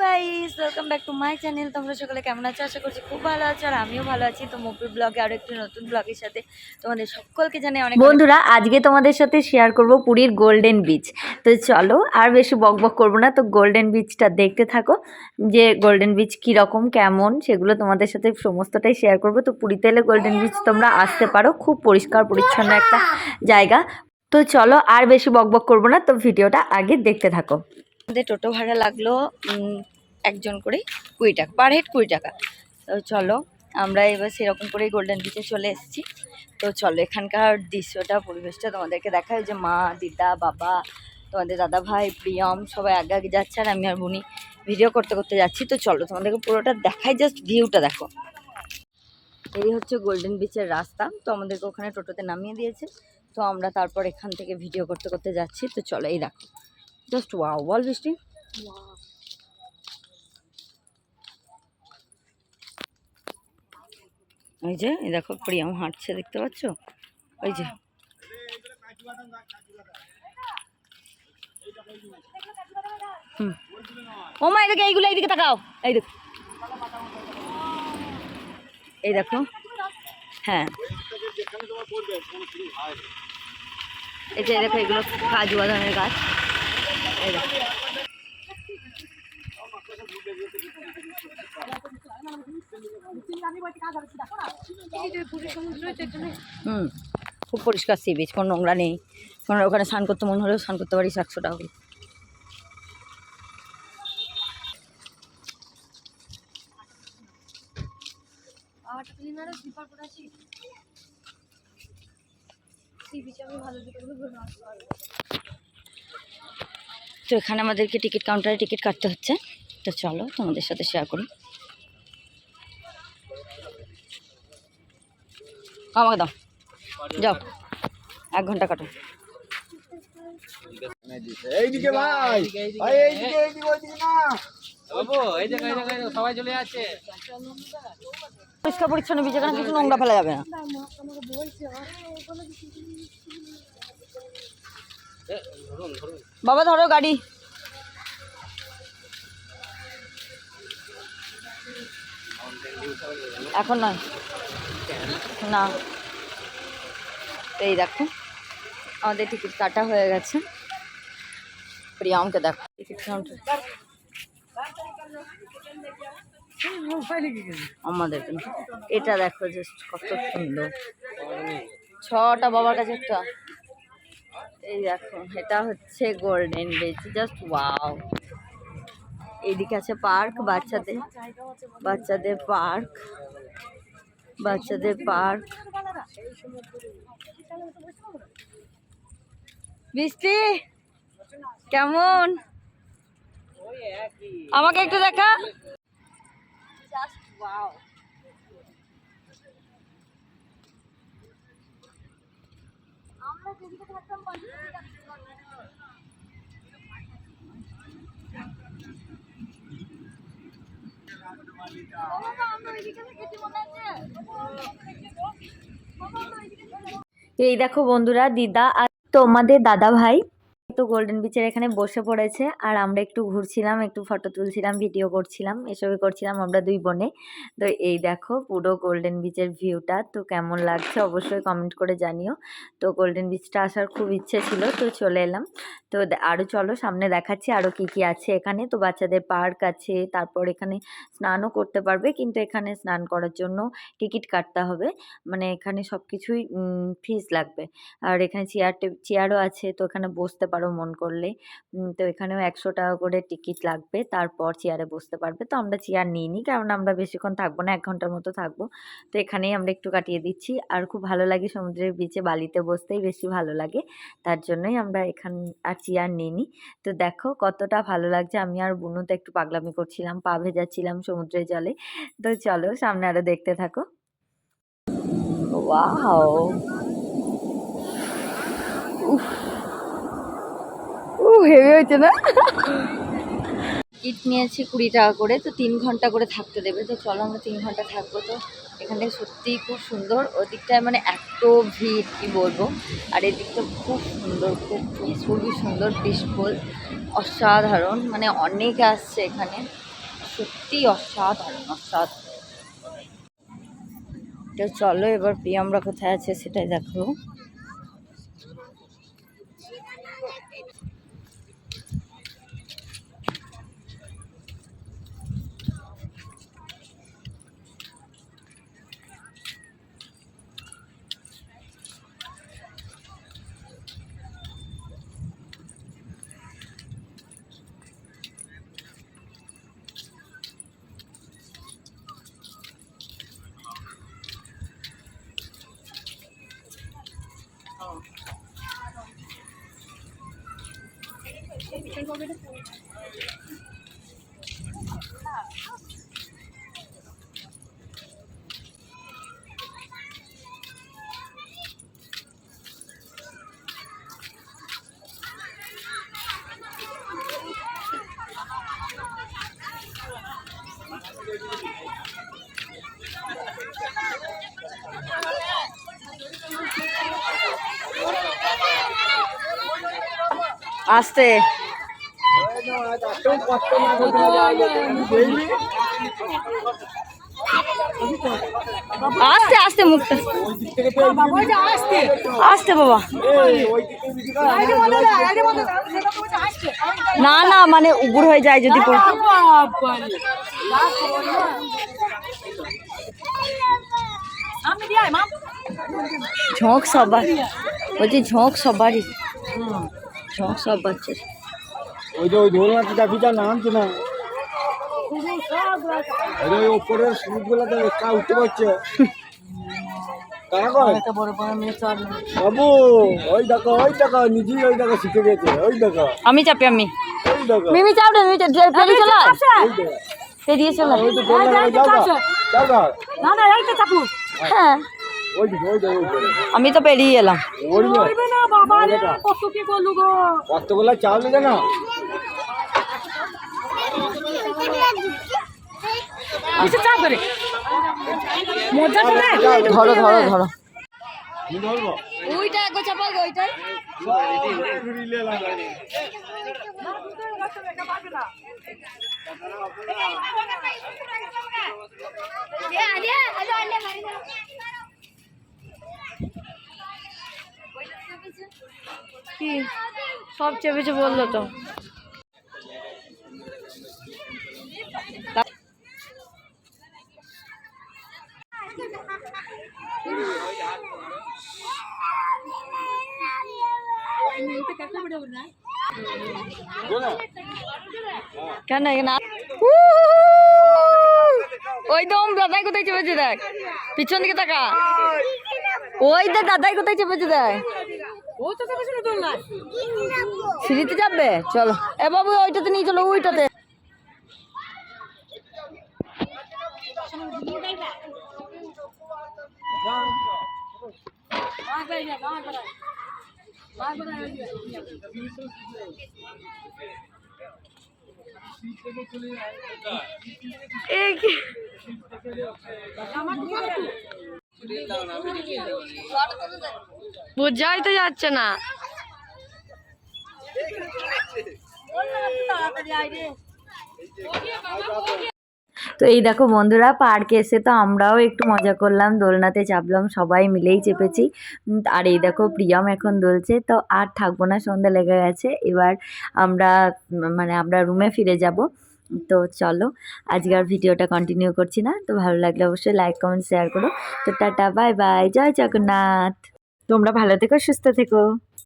Guys welcome back to my channel. তোমরা সকলে কেমন আছো? আশা করছি খুব ভালো আছো আর আমিও ভালো আছি। তো মপির ব্লগে আরো একটি নতুন ব্লগের সাথে তোমাদের সকলকে জানাই অনেক বন্ধুরা, আজকে তোমাদের সাথে শেয়ার করব পুরীর গোল্ডেন বিচ। তো চলো আর বেশি বকবক করবো না, তো গোল্ডেন বিচটা দেখতে থাকো যে গোল্ডেন বিচ কীরকম কেমন সেগুলো তোমাদের সাথে সমস্তটাই শেয়ার করব। তো পুরীতে এলে গোল্ডেন বিচ তোমরা আসতে পারো, খুব পরিষ্কার পরিচ্ছন্ন একটা জায়গা। তো চলো আর বেশি বকবক করবো না, তো ভিডিওটা আগে দেখতে থাকো। আমাদের টোটো ভাড়া লাগলো একজন করে 20 টাকা পার হেড, 20 টাকা। তো চলো আমরা এবার সেরকম করেই গোল্ডেন বিচে চলে এসেছি। তো চলো এখানকার দৃশ্যটা পরিবেশটা তোমাদেরকে দেখায়, যে মা, দিদা, বাবা, তোমাদের দাদা ভাই, প্রিয়ম সবাই আগে আগে যাচ্ছে আর আমি আর বুনি ভিডিও করতে করতে যাচ্ছি। তো চলো তোমাদেরকে পুরোটা দেখাই, জাস্ট ভিউটা দেখো। এই হচ্ছে গোল্ডেন বিচের রাস্তা। তো আমাদেরকে ওখানে টোটোতে নামিয়ে দিয়েছে। তো আমরা তারপর এখান থেকে ভিডিও করতে করতে যাচ্ছি। তো চলো এই দেখো, জাস্ট ওয়াও, বল বৃষ্টি। ওই যে এই দেখো প্রিয়ম হাঁটছে, দেখতে পাচ্ছ? ওই যে ও মা, এদিকে এইগুলো, এইদিকে তাকাও, এই দেখো, এই দেখো। হ্যাঁ এই যে দেখো, এগুলো কাজু বাদামের গাছ। এই দেখো খুব পরিষ্কার সি বিচ, কোনো নোংরা নেই। কোনো ওখানে স্নান করতে মন হলেও স্নান করতে পারিস 100 টাকা করে। তো এখানে আমাদেরকে টিকিট কাউন্টারে টিকিট কাটতে হচ্ছে। তো চলো তোমাদের সাথে শেয়ার করি। আমাকে দাও, যাও 1 ঘন্টা কাটো। এইদিকে ভাই, এইদিকে ওইদিকে না বাবু, এই জায়গায় সবাই চলে যাচ্ছে। পরিষ্কার পরিচ্ছন্ন বিচ, এখানে কিছু নোংরা ফেলা যাবে না। বাবা ধরো গাড়ি। এখন নয় না। এই দেখো আমাদের টিকিট কাটা হয়ে গেছে। প্রিয়ামকে দেখো টিকিট কাউন্টার আমাদের। এটা দেখো জাস্ট কত সুন্দর, 6টা বাবার কাছে একটা। এই দেখো এটা হচ্ছে গোল্ডেন বিচ, জাস্ট ওয়াও। এইদিকে আছে পার্ক, বাচ্চাদের পার্ক, বৃষ্টি কেমন? আমাকে একটু দেখা। Just wow. আমরা যেদিকে থাকতাম এই দেখো বন্ধুরা, দিদা আর তোমাদের দাদা ভাই তো গোল্ডেন বিচের এখানে বসে পড়েছে আর আমরা একটু ঘুরছিলাম, একটু ফটো তুলছিলাম, ভিডিও করছিলাম, এসবই করছিলাম আমরা 2 বোনে। তো এই দেখো পুরো গোল্ডেন বিচের ভিউটা, তো কেমন লাগছে অবশ্যই কমেন্ট করে জানিও। তো গোল্ডেন বিচটা আসার খুব ইচ্ছে ছিল, তো চলে এলাম। তো আরও চলো সামনে দেখাচ্ছি আরও কি কি আছে এখানে। তো বাচ্চাদের পার্ক আছে, তারপর এখানে স্নানও করতে পারবে, কিন্তু এখানে স্নান করার জন্য টিকিট কাটতে হবে, মানে এখানে সব কিছুই ফিস লাগবে। আর এখানে চেয়ারও আছে, তো এখানে বসতে পারো মন করলে। তো এখানেও 100 টাকা করে টিকিট লাগবে, তারপর চেয়ারে বসতে পারবে। তো আমরা চেয়ার নিইনি, কারণ আমরা বেশিক্ষণ থাকবো না, 1 ঘন্টার মতো থাকবো। তো এখানেই আমরা একটু কাটিয়ে দিচ্ছি। আর খুব ভালো লাগে সমুদ্রের বিচে বালিতে বসতেই বেশি ভালো লাগে, তার জন্যই আমরা এখানে আর চেয়ার নিইনি। তো দেখো কতটা ভালো লাগছে, আমি আর বুনু তো একটু পাগলামি করছিলাম, পা ভেজাচ্ছিলাম সমুদ্রের জলে। তো চলো সামনে আরো দেখতে থাকো। ওয়াও, হেভি হয়েছে না? টিকিট নিয়েছি 20 টাকা করে, তো 3 ঘন্টা করে থাকতে দেবে। তো চলো আমরা 3 ঘন্টা থাকবো। তো এখানে সত্যিই খুব সুন্দর, ওদিকটায় মানে এত ভিড় কি বলবো, আর এদিকটা খুব সুন্দর, খুব খুবই সুন্দর, পিসফুল, অসাধারণ, মানে অনেক আসছে এখানে, সত্যি অসাধারণ অসাধারণ। তো চলো এবার প্রিয়ামরা কোথায় আছে সেটাই দেখো। আস্তে আস্তে আস্তে মুখটা আস্তে বাবা, না না মানে উবুর হয়ে যায় যদি ঝোঁক সবার, বলছি ঝোঁক সবারই, ঝোঁক সব বাচ্চার। ওই যে ওই দোলনাতে চাপিটা নামছে না, ওই ওপরের সিটগুলোতে লেখা উঠতে পারছে। বাবু ওই দেখো নিজেই ওই দেখো শিখে গেছে, ওই দেখো। আমি চাপি, আমি ওই দেখো মিমি চাপ রে, মিমি ফেরি চলা পেরিয়ে চলা। ওই তো দোলনা যাও হ্যাঁ ওই দিকে ওই দেখো আমি তো পেরিয়ে এলাম। কতগুলা চাল দিলে না। ধরো ধরো ধরো, আমি ধরবো ওইটা একবার চাপাও, ওইটাই কি সব চেপেছে বললো তো। কেন এখানে ওই দম দাদাই কোথায় চেপেছে দেখ, পিছন দিকে তাকা, ওই দেখ দাদাই কোথায় চেপেছে দেখ, সিঁড়িতে যাবে চলো। এ বাবু ওইটাতে নিয়ে চলো, ওইটাতে। বোঝাই তো যাচ্ছে না। তো এই দেখো বন্ধুরা, পার্কে এসে তো আমরাও একটু মজা করলাম, দোলনাতে চাপলাম, সবাই মিলেই চেপেছি। আর এই দেখো প্রিয়াম এখন দোলছে। তো আর থাকবো না, সন্ধ্যা লেগে গেছে, এবার আমরা রুমে ফিরে যাব। তো চলো আজকে আর ভিডিওটা কন্টিনিউ করছি না। তো ভালো লাগলে অবশ্যই লাইক কমেন্ট শেয়ার করো। তো টাটা বাই বাই, জয় জগন্নাথ। তোমরা ভালো থেকো, সুস্থ থেকো।